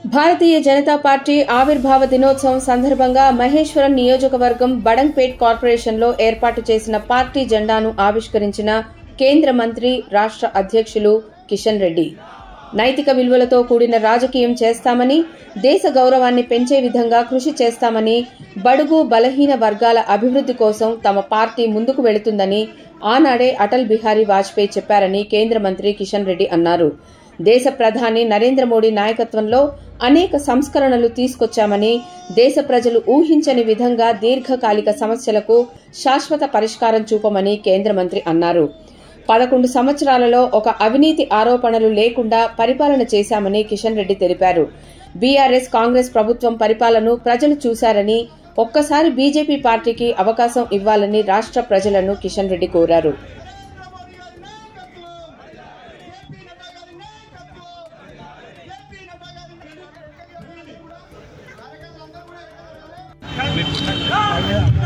Bharatiya Janata party ఆవిర్భావ దినోత్సవం సందర్భంగా మహేశ్వరం నియోజకవర్గం బడంగ్పేట్ కార్పొరేషన్లో ఏర్పాటు చేసిన పార్టీ జెండాను ఆవిష్కరించిన కేంద్ర మంత్రి రాష్ట్ర అధ్యక్షులు కిషన్ రెడ్డి. నైతిక విలువలతో కూడిన రాజకీయం చేస్తామని, దేశ గౌరవాన్ని పెంచే విధంగా కృషి చేస్తామని, బడుగు బలహీన వర్గాల అభివృద్ధి కోసం తమ పార్టీ ముందుకు వెళుతుందని ఆనాడే అటల్ బిహారీ వాజ్పేయి చెప్పారని కేంద్ర మంత్రి కిషన్ రెడ్డి అన్నారు. దేశ ప్రధాని నరేంద్ర మోడీ నాయకత్వంలో అనేక సంస్కరణలు తీసుకొచ్చామని, దేశ ప్రజలు ఊహించని విధంగా దీర్ఘకాలిక సమస్యలకు శాశ్వత పరిష్కారం చూపమని కేంద్ర మంత్రి అన్నారు. 11 సంవత్సరాలలో ఒక అవినీతి ఆరోపణలు లేకుండా పరిపాలన చేశామని కిషన్ రెడ్డి తెలిపారు. బీఆర్ఎస్ కాంగ్రెస్ ప్రభుత్వం పరిపాలనను ప్రజలు చూశారని, ఒక్కసారి బీజేపీ పార్టీకి అవకాశం ఇవ్వాలని రాష్ట్ర ప్రజలను కిషన్ రెడ్డి కోరారు. Gracias.